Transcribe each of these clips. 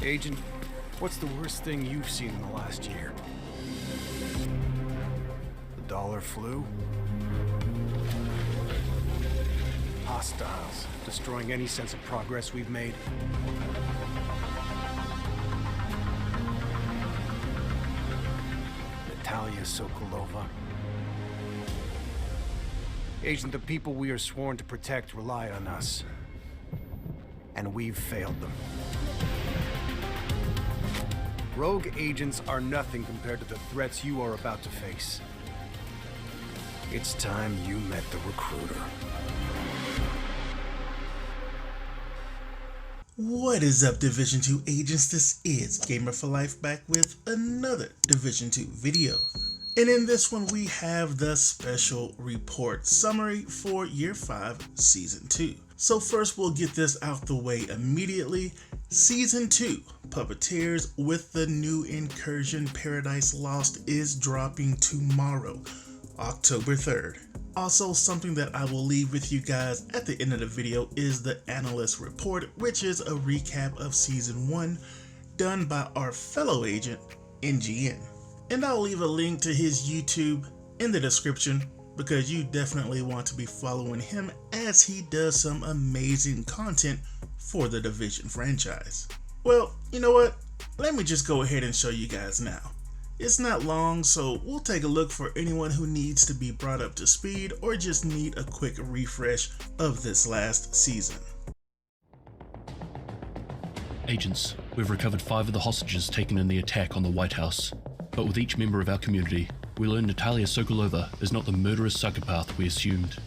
Agent, what's the worst thing you've seen in the last year? The dollar flu? Hostiles, destroying any sense of progress we've made? Natalia Sokolova? Agent, the people we are sworn to protect rely on us. And we've failed them. Rogue agents are nothing compared to the threats you are about to face. It's time you met the recruiter. What is up, Division 2 agents? This is Gamer for Life back with another Division 2 video. And in this one we have the special report summary for Year 5 Season 2. So first we'll get this out the way immediately. Season 2, Puppeteers with the new Incursion Paradise Lost is dropping tomorrow, October 3rd. Also, something that I will leave with you guys at the end of the video is the analyst report, which is a recap of Season 1 done by our fellow agent, NGN. And I'll leave a link to his YouTube in the description because you definitely want to be following him as he does some amazing content for the Division franchise. Well, you know what? Let me just go ahead and show you guys now. It's not long, so we'll take a look for anyone who needs to be brought up to speed or just need a quick refresh of this last season. Agents, we've recovered 5 of the hostages taken in the attack on the White House. But with each member of our community, we learn Natalia Sokolova is not the murderous psychopath we assumed.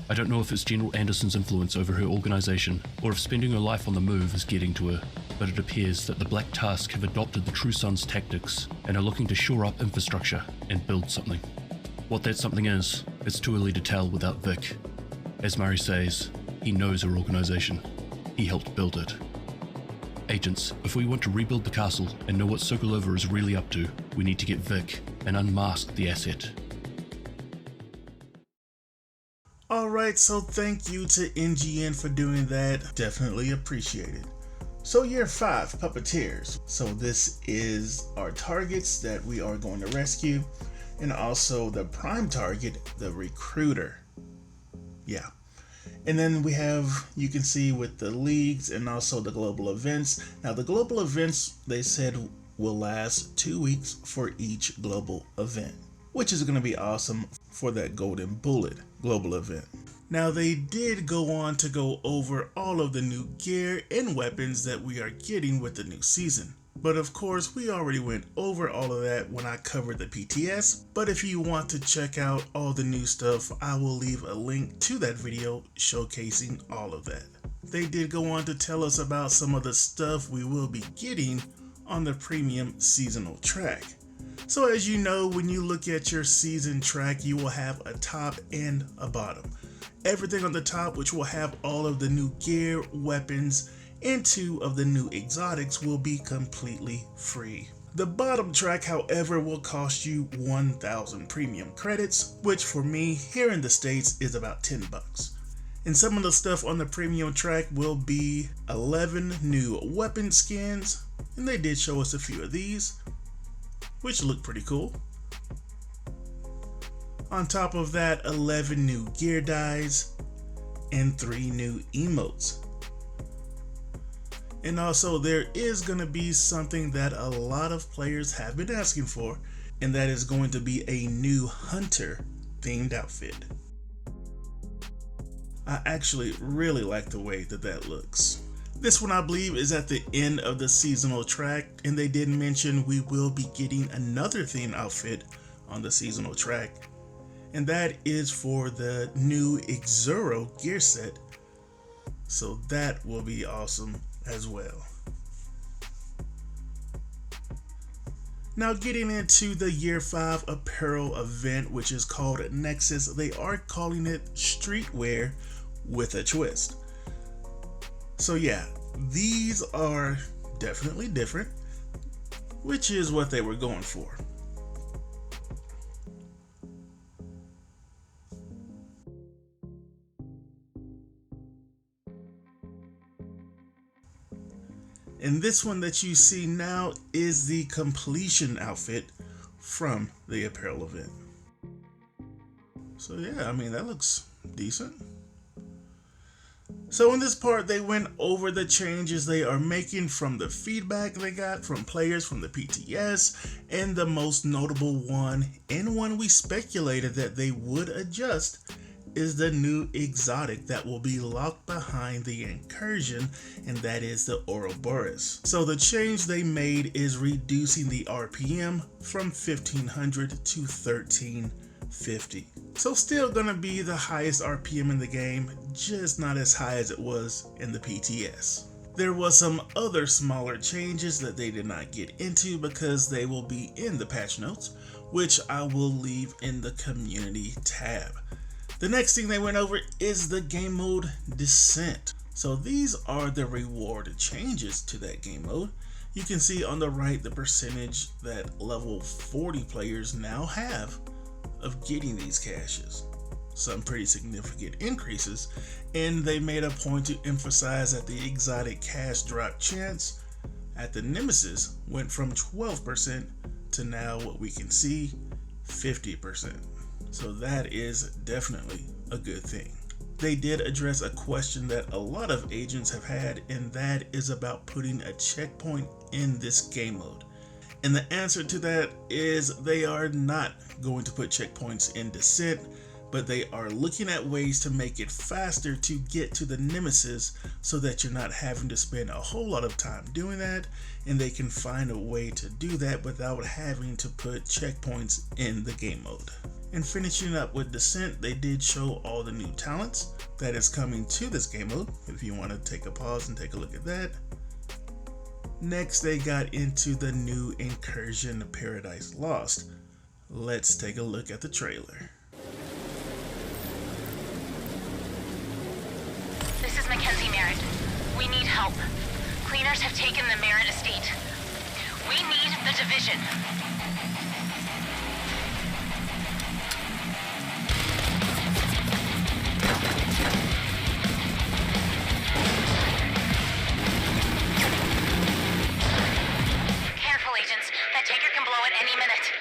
I don't know if it's General Anderson's influence over her organization, or if spending her life on the move is getting to her, but it appears that the Black Task have adopted the True Sons tactics and are looking to shore up infrastructure and build something. What that something is, it's too early to tell without Vic. As Murray says, he knows her organization. He helped build it. Agents, if we want to rebuild the castle and know what Sokolova is really up to, we need to get Vic and unmask the asset. Alright, so thank you to NGN for doing that. Definitely appreciated. So Year 5, Puppeteers. So this is our targets that we are going to rescue, and also the prime target, the recruiter. Yeah. And then we have, you can see with the leagues and also the global events. Now the global events, they said, will last 2 weeks for each global event, which is going to be awesome for that Golden Bullet global event. Now they did go on to go over all of the new gear and weapons that we are getting with the new season. But of course, we already went over all of that when I covered the PTS. But if you want to check out all the new stuff, I will leave a link to that video showcasing all of that. They did go on to tell us about some of the stuff we will be getting on the premium seasonal track. So as you know, when you look at your season track, you will have a top and a bottom. Everything on the top, which will have all of the new gear, weapons, and 2 of the new exotics, will be completely free. The bottom track, however, will cost you 1,000 premium credits, which for me here in the States is about 10 bucks. And some of the stuff on the premium track will be 11 new weapon skins, and they did show us a few of these, which look pretty cool. On top of that, 11 new gear dyes and 3 new emotes. And also there is going to be something that a lot of players have been asking for, and that is going to be a new hunter themed outfit. I actually really like the way that that looks. This one I believe is at the end of the seasonal track, and they did mention we will be getting another theme outfit on the seasonal track, and that is for the new Exuro gear set. So that will be awesome as well. Now getting into the Year 5 apparel event, which is called Nexus. They are calling it streetwear with a twist. So yeah, these are definitely different, which is what they were going for. And this one that you see now is the completion outfit from the apparel event. So yeah, I mean, that looks decent. So in this part, they went over the changes they are making from the feedback they got from players from the PTS, and the most notable one, and one we speculated that they would adjust, is the new exotic that will be locked behind the Incursion, and that is the Ouroboros. So the change they made is reducing the RPM from 1500 to 1350. So still gonna be the highest RPM in the game, just not as high as it was in the PTS. There was some other smaller changes that they did not get into because they will be in the patch notes, which I will leave in the community tab. The next thing they went over is the game mode Descent. So these are the reward changes to that game mode. You can see on the right the percentage that level 40 players now have of getting these caches. Some pretty significant increases, and they made a point to emphasize that the exotic cache drop chance at the Nemesis went from 12% to now what we can see 50%. So that is definitely a good thing. They did address a question that a lot of agents have had, and that is about putting a checkpoint in this game mode. And the answer to that is they are not going to put checkpoints in Descent, but they are looking at ways to make it faster to get to the Nemesis so that you're not having to spend a whole lot of time doing that, and they can find a way to do that without having to put checkpoints in the game mode. And finishing up with Descent, they did show all the new talents that is coming to this game mode, if you want to take a pause and take a look at that. Next, they got into the new Incursion Paradise Lost. Let's take a look at the trailer. This is Mackenzie Merritt. We need help. Cleaners have taken the Merritt estate. We need the division. Careful, agents. That tanker can blow at any minute.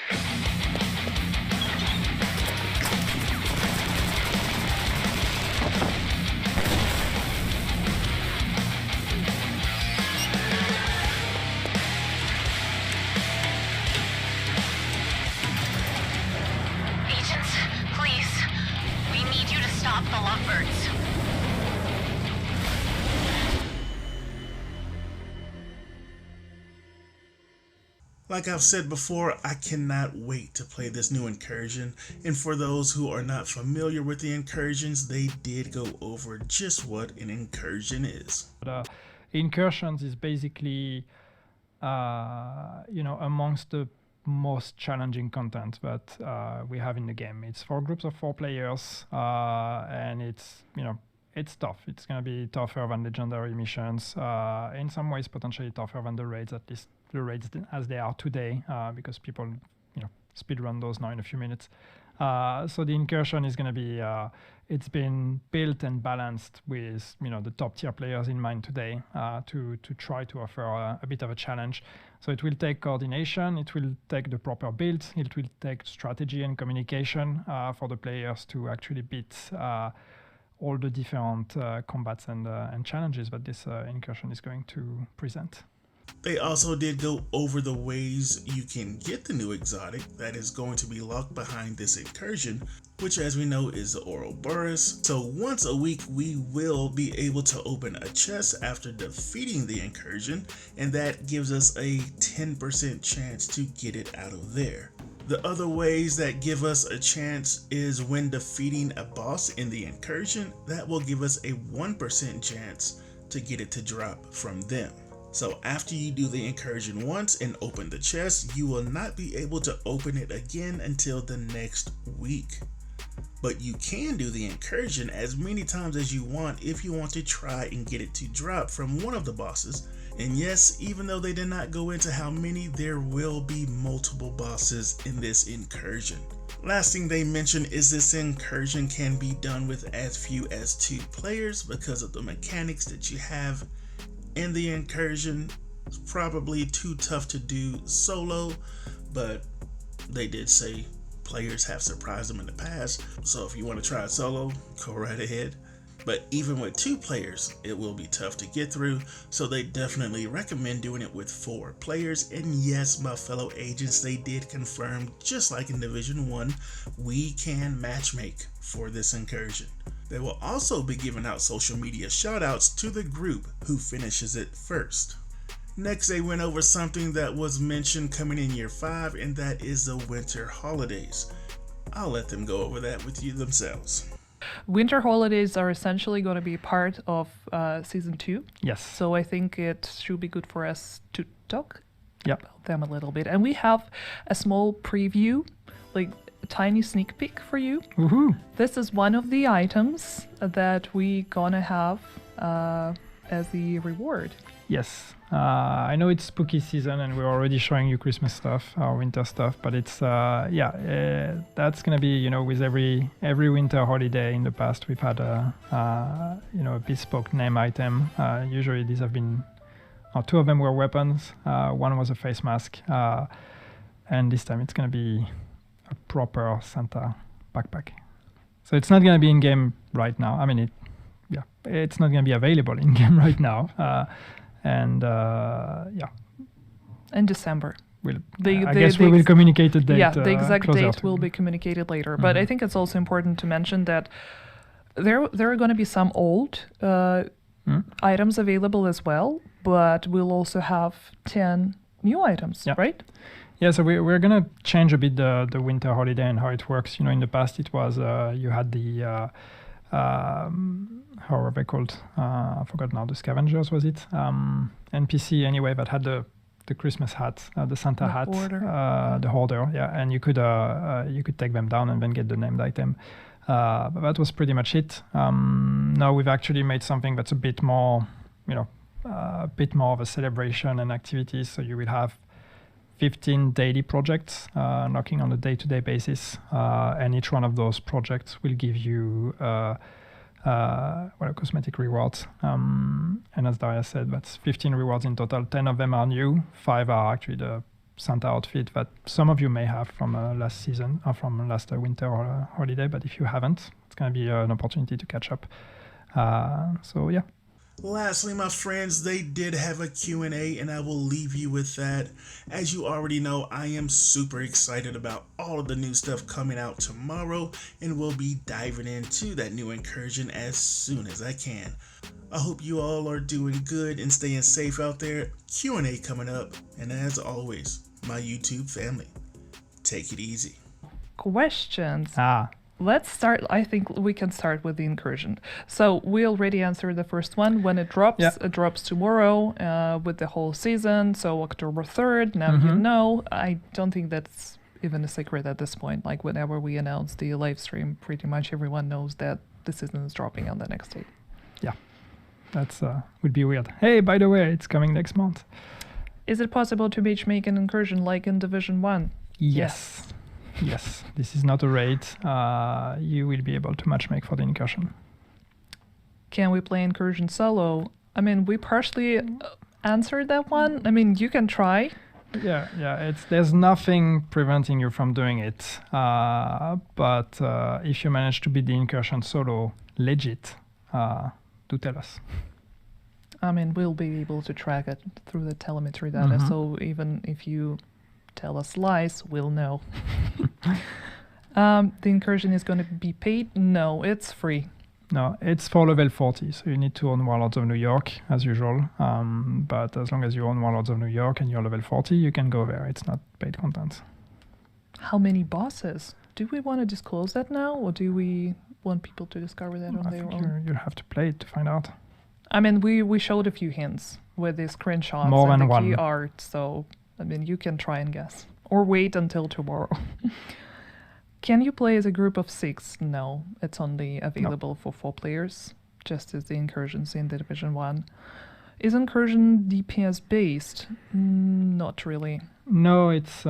Agents, please. We need you to stop the lovebirds. Like I've said before, I cannot wait to play this new Incursion, and for those who are not familiar with the Incursions, they did go over just what an Incursion is. Incursions is basically, amongst the most challenging content that we have in the game. It's for groups of 4 players, and it's tough. It's going to be tougher than legendary missions. In some ways, potentially tougher than the raids, at least the raids as they are today, because people, speedrun those now in a few minutes. So the Incursion is going to be, it's been built and balanced with, the top tier players in mind today, to try to offer a bit of a challenge. So it will take coordination, it will take the proper build, it will take strategy and communication for the players to actually beat all the different combats and challenges that this Incursion is going to present. They also did go over the ways you can get the new exotic that is going to be locked behind this Incursion, which as we know is the Ouroboros. So once a week we will be able to open a chest after defeating the Incursion, and that gives us a 10% chance to get it out of there. The other ways that give us a chance is when defeating a boss in the Incursion, that will give us a 1% chance to get it to drop from them. So after you do the Incursion once and open the chest, you will not be able to open it again until the next week. But you can do the Incursion as many times as you want if you want to try and get it to drop from one of the bosses. And yes, even though they did not go into how many, there will be multiple bosses in this Incursion. Last thing they mentioned is this Incursion can be done with as few as 2 players because of the mechanics that you have in the Incursion. It's probably too tough to do solo, but they did say players have surprised them in the past, so if you want to try it solo, go right ahead. But even with 2 players, it will be tough to get through, so they definitely recommend doing it with 4 players. And yes, my fellow agents, they did confirm, just like in Division 1, we can matchmake for this incursion. They will also be giving out social media shoutouts to the group who finishes it first. Next, they went over something that was mentioned coming in Year 5, and that is the winter holidays. I'll let them go over that with you themselves. Winter holidays are essentially going to be part of Season 2. Yes. So I think it should be good for us to talk Yep. about them a little bit. And we have a small preview, like a tiny sneak peek for you. Woohoo! This is one of the items that we gonna have as the reward. Yes. I know it's spooky season and we're already showing you Christmas stuff, our winter stuff, but it's, that's going to be, with every winter holiday in the past, we've had a bespoke name item. Usually these have been, 2 of them were weapons, one was a face mask, and this time it's going to be a proper Santa backpack. So it's not going to be in-game right now. I mean, it's not going to be available in-game right now. In December. I guess we will communicate the date. Yeah, the exact date will be communicated later. But I think it's also important to mention that there are going to be some old items available as well, but we'll also have 10 new items, right? Yeah, so we're going to change a bit the winter holiday and how it works. In the past it was you had the how are they called? I forgot now. The scavengers, was it? NPC anyway that had the Christmas hat, the Santa hat, the hoarder. Yeah, and you could take them down and then get the named item. But that was pretty much it. Now we've actually made something that's a bit more, a bit more of a celebration and activities. So you will have 15 daily projects knocking on a day-to-day basis, and each one of those projects will give you cosmetic rewards. And as Daria said, that's 15 rewards in total. 10 of them are new. 5 are actually the Santa outfit that some of you may have from last season, or from last winter holiday. But if you haven't, it's going to be an opportunity to catch up. So yeah. Lastly, my friends, they did have a Q&A, and I will leave you with that. As you already know, I am super excited about all of the new stuff coming out tomorrow, and we'll be diving into that new incursion as soon as I can. I hope you all are doing good and staying safe out there. Q&A coming up, and as always, my YouTube family, take it easy. Questions. Let's start. I think we can start with the incursion. So we already answered the first one. When it drops, it drops tomorrow with the whole season. So October 3rd, now you know. I don't think that's even a secret at this point. Like whenever we announce the live stream, pretty much everyone knows that the season is dropping on the next date. Yeah. That's would be weird. Hey, by the way, it's coming next month. Is it possible to matchmake an incursion like in Division 1? Yes. Yes, this is not a raid. You will be able to matchmake for the incursion. Can we play incursion solo? I mean, we partially answered that one. I mean, you can try. Yeah. There's nothing preventing you from doing it. But if you manage to beat the incursion solo, legit, do tell us. I mean, we'll be able to track it through the telemetry data. So even if you tell us lies, we'll know. The incursion is going to be paid? No, it's free. No, it's for level 40, so you need to own Warlords of New York, as usual. But as long as you own Warlords of New York and you're level 40, you can go there. It's not paid content. How many bosses? Do we want to disclose that now, or do we want people to discover that on their own? You'll have to play it to find out. I mean, we showed a few hints with the screenshots More and than the one. key art, so I mean, you can try and guess. Or wait until tomorrow. Can you play as a group of 6? No, it's only available for 4 players, just as the incursions in the Division 1. Is incursion DPS based? Not really. No, it's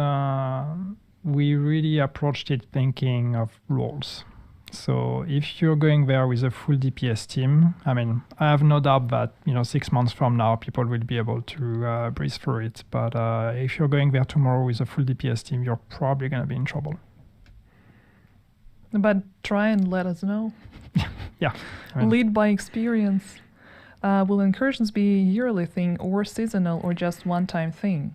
we really approached it thinking of roles. So if you're going there with a full DPS team, I mean, I have no doubt that 6 months from now people will be able to breeze through it. But if you're going there tomorrow with a full DPS team, you're probably going to be in trouble. But try and let us know. Yeah. Lead by experience. Will incursions be a yearly thing or seasonal or just one-time thing?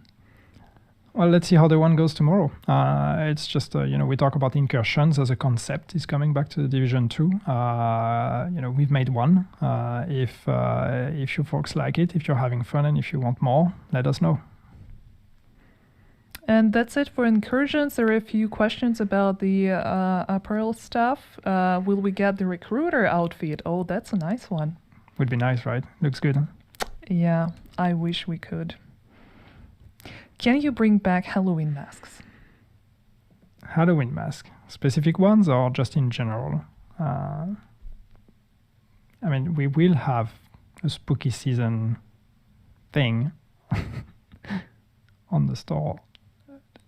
Well, let's see how the one goes tomorrow. It's just, we talk about incursions as a concept. It's coming back to the Division 2. We've made one. If you folks like it, if you're having fun and if you want more, let us know. And that's it for incursions. There are a few questions about the apparel stuff. Will we get the recruiter outfit? Oh, that's a nice one. Would be nice, right? Looks good. Huh? Yeah, I wish we could. Can you bring back Halloween masks? Halloween mask? Specific ones or just in general? I mean, we will have a spooky season thing on the store.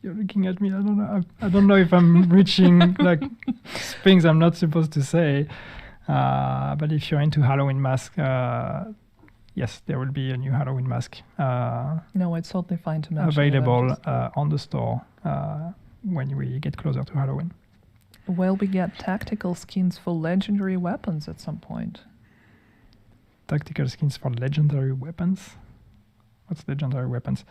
You're looking at me. I don't know. I don't know if I'm reaching like things I'm not supposed to say. But if you're into Halloween mask, yes, there will be a new Halloween mask. No, it's totally fine to mention. Available on the store when we get closer to Halloween. Will we get tactical skins for legendary weapons at some point? Tactical skins for legendary weapons? What's legendary weapons?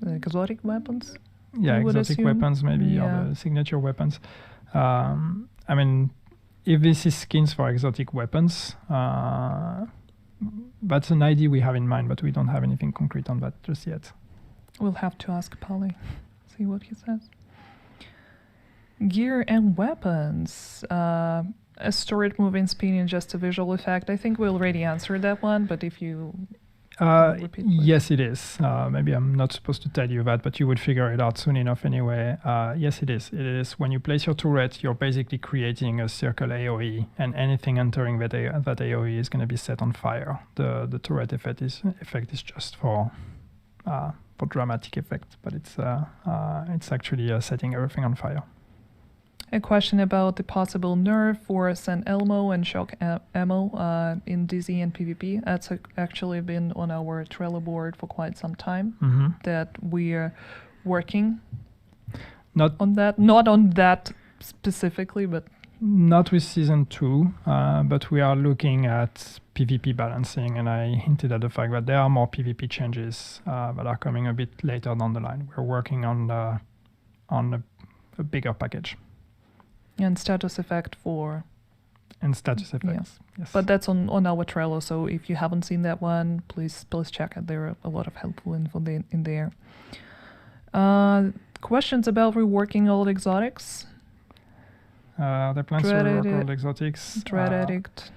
Exotic weapons? Yeah, exotic weapons maybe, or the signature weapons. I mean, if this is skins for exotic weapons, that's an idea we have in mind, but we don't have anything concrete on that just yet. We'll have to ask Polly, see what he says. Gear and weapons. A stored moving spinning, just a visual effect. I think we already answered that one, but if you... yes, it is. Maybe I'm not supposed to tell you that, but you would figure it out soon enough anyway. Yes, it is. It is. When you place your turret, you're basically creating a circle AoE, and anything entering that AoE is going to be set on fire. The turret effect is just for dramatic effect, but it's actually setting everything on fire. A question about the possible nerf for San Elmo and shock ammo in DZ and PvP. That's actually been on our Trello board for quite some time. That we're working not on that specifically, but not with Season 2, but we are looking at PvP balancing, and I hinted at the fact that there are more PvP changes that are coming a bit later down the line. We're working on a bigger package. And status effect for... And status effects, yes. But that's on our Trello, so if you haven't seen that one, please check it. There are a lot of helpful info in there. Questions about reworking old exotics? The plans to rework old exotics. Dread Addict.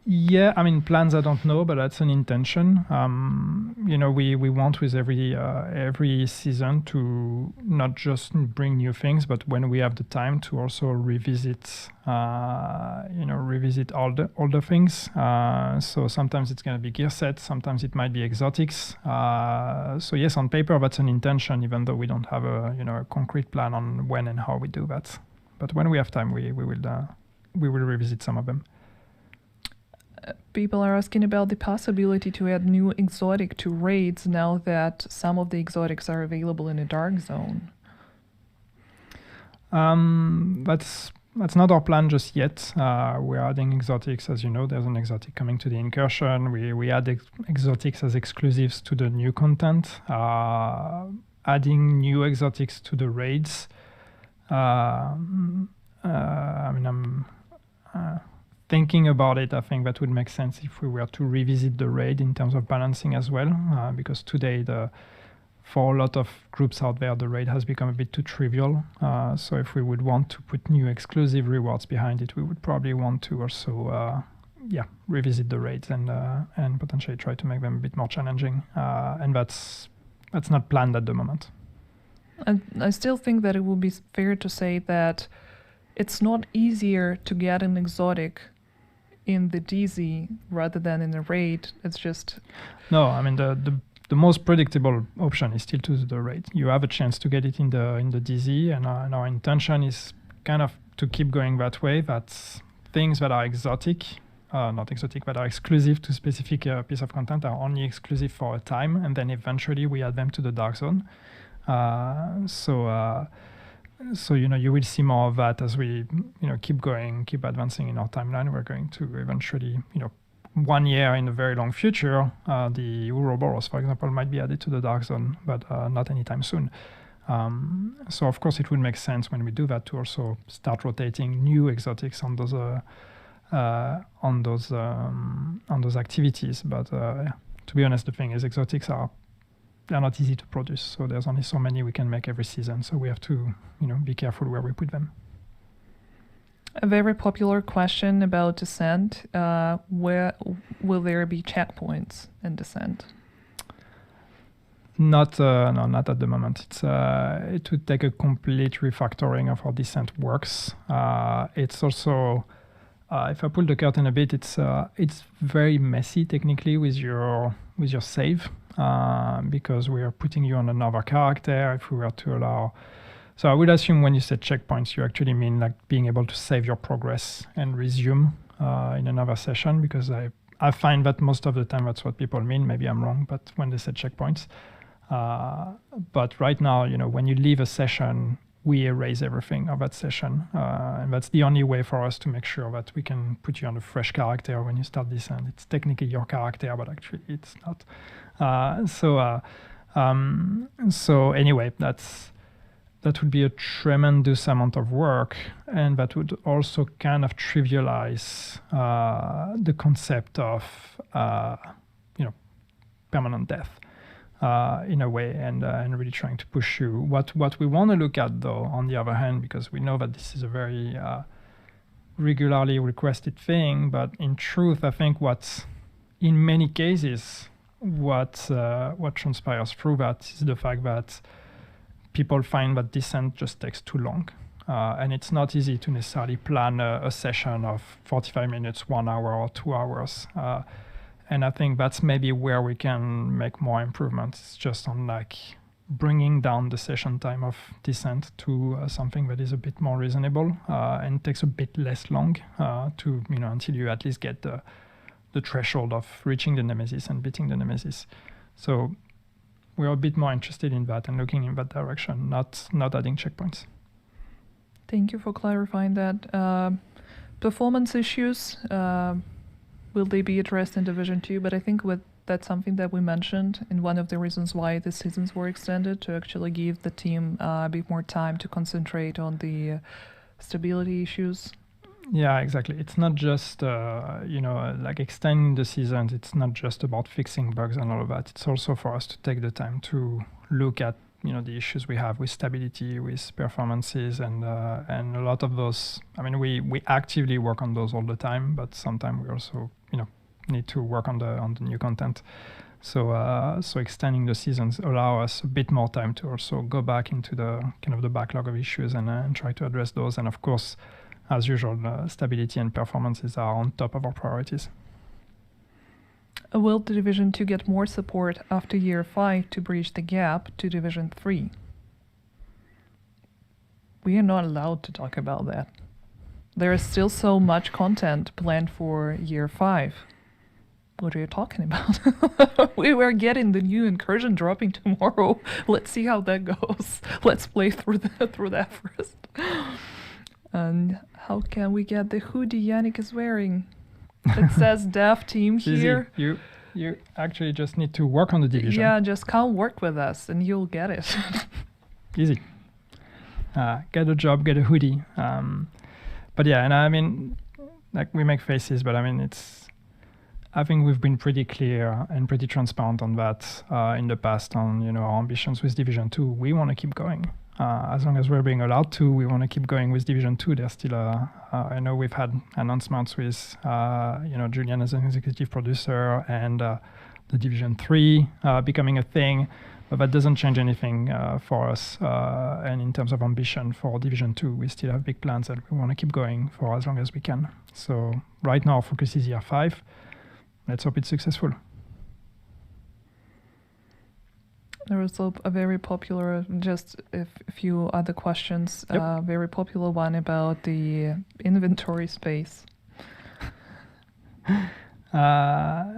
Yeah, I mean, plans I don't know, but that's an intention. We want with every season to not just bring new things, but when we have the time to also revisit older things. So sometimes it's going to be gear sets, sometimes it might be exotics. So yes, on paper that's an intention, even though we don't have a concrete plan on when and how we do that. But when we have time, we will revisit some of them. People are asking about the possibility to add new exotic to raids now that some of the exotics are available in a dark zone. That's not our plan just yet. We're adding exotics, as you know. There's an exotic coming to the Incursion. We add exotics as exclusives to the new content. Adding new exotics to the raids. I'm thinking about it. I think that would make sense if we were to revisit the raid in terms of balancing as well, because today for a lot of groups out there, the raid has become a bit too trivial. So if we would want to put new exclusive rewards behind it, we would probably want to also revisit the raids and potentially try to make them a bit more challenging. And that's not planned at the moment. I still think that it would be fair to say that it's not easier to get an exotic in the DZ rather than in the raid. It's just... No, I mean, the most predictable option is still to the raid. You have a chance to get it in the DZ, and our intention is kind of to keep going that way, that things that are exotic, not exotic, but are exclusive to specific piece of content are only exclusive for a time, and then eventually we add them to the dark zone. So you will see more of that as we keep going, keep advancing in our timeline. We're going to eventually 1 year in the very long future, the Ouroboros, for example, might be added to the dark zone, but not anytime soon. So of course it would make sense when we do that to also start rotating new exotics on those activities. But to be honest, the thing is, exotics they're not easy to produce. So there's only so many we can make every season. So we have to be careful where we put them. A very popular question about Descent. Where will there be checkpoints in Descent? Not at the moment. It would take a complete refactoring of how Descent works. It's also, if I pull the curtain a bit, it's very messy technically with your save, because we are putting you on another character. If we were to allow, so I would assume when you say checkpoints, you actually mean like being able to save your progress and resume in another session, because I find that most of the time that's what people mean. Maybe I'm wrong, but when they say checkpoints. But right now, when you leave a session, we erase everything of that session. And that's the only way for us to make sure that we can put you on a fresh character when you start Descent. It's technically your character, but actually it's not. So anyway, that would be a tremendous amount of work, and that would also kind of trivialize the concept of permanent death. In a way, and really trying to push you. What we want to look at, though, on the other hand, because we know that this is a very regularly requested thing, but in truth, I think in many cases, what transpires through that is the fact that people find that Descent just takes too long. And it's not easy to necessarily plan a session of 45 minutes, 1 hour, or 2 hours. And I think that's maybe where we can make more improvements. It's just on bringing down the session time of Descent to something that is a bit more reasonable and takes a bit less long to until you at least get the threshold of reaching the Nemesis and beating the Nemesis. So we're a bit more interested in that and looking in that direction, not adding checkpoints. Thank you for clarifying that. Performance issues. Will they be addressed in Division 2? But I think that's something that we mentioned in one of the reasons why the seasons were extended, to actually give the team a bit more time to concentrate on the stability issues. Yeah, exactly. It's not just, extending the seasons. It's not just about fixing bugs and all of that. It's also for us to take the time to look at, the issues we have with stability, with performances, and a lot of those. I mean, we actively work on those all the time, but sometimes we also, need to work on the new content. So extending the seasons allow us a bit more time to also go back into the kind of the backlog of issues and try to address those. And of course, as usual, stability and performances are on top of our priorities. Will the Division 2 get more support after Year 5 to bridge the gap to Division 3? We are not allowed to talk about that. There is still so much content planned for Year 5. What are you talking about? We were getting the new Incursion dropping tomorrow. Let's see how that goes. Let's play through that first. And how can we get the hoodie Yannick is wearing? It says Dev Team here. Easy. You actually just need to work on the division. Yeah, just come work with us and you'll get it. Easy. Get a job, get a hoodie. But yeah, and I mean, we make faces, but I mean, I think we've been pretty clear and pretty transparent on that in the past on, our ambitions with Division 2. We want to keep going. As long as we're being allowed to, we want to keep going with Division 2. There's still I know we've had announcements with, Julian as an executive producer and the Division 3 becoming a thing, but that doesn't change anything for us. And in terms of ambition for Division 2, we still have big plans that we want to keep going for as long as we can. So right now, our focus is Year 5. Let's hope it's successful. There was a very popular, just a few other questions, Yep. very popular one about the inventory space.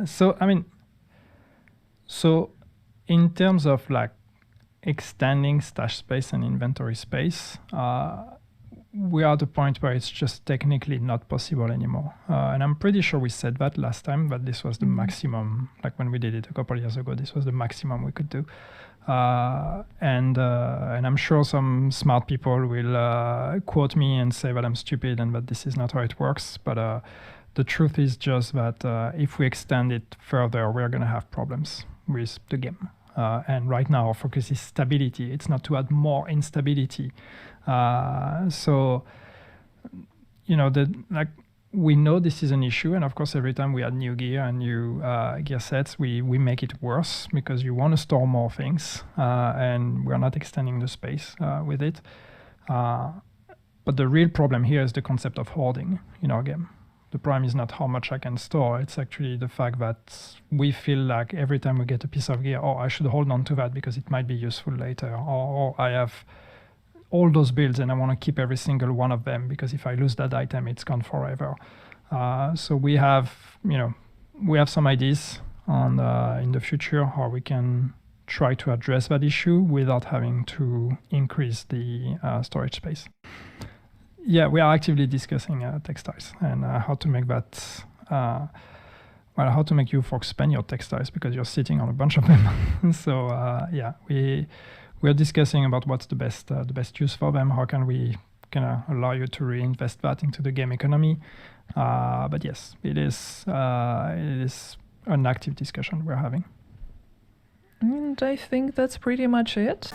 So in terms of like extending stash space and inventory space, we are at the point where it's just technically not possible anymore. And I'm pretty sure we said that last time, but this was the maximum, like when we did it a couple of years ago, this was the maximum we could do. And I'm sure some smart people will quote me and say that I'm stupid and that this is not how it works. But the truth is just that if we extend it further, we're going to have problems with the game. And right now, our focus is stability. It's not to add more instability. So, we know this is an issue, and of course, every time we add new gear and new gear sets, we make it worse because you want to store more things, and we're not extending the space with it. But the real problem here is the concept of hoarding in our game. The problem is not how much I can store, it's actually the fact that we feel like every time we get a piece of gear, I should hold on to that because it might be useful later, or I have all those builds and I want to keep every single one of them because if I lose that item, it's gone forever. So we have some ideas on in the future how we can try to address that issue without having to increase the storage space. Yeah, we are actively discussing textiles and how to make that, how to make you folks spend your textiles because you're sitting on a bunch of them. So we're discussing about what's the best use for them. How can we allow you to reinvest that into the game economy? But yes, it is an active discussion we're having. And I think that's pretty much it.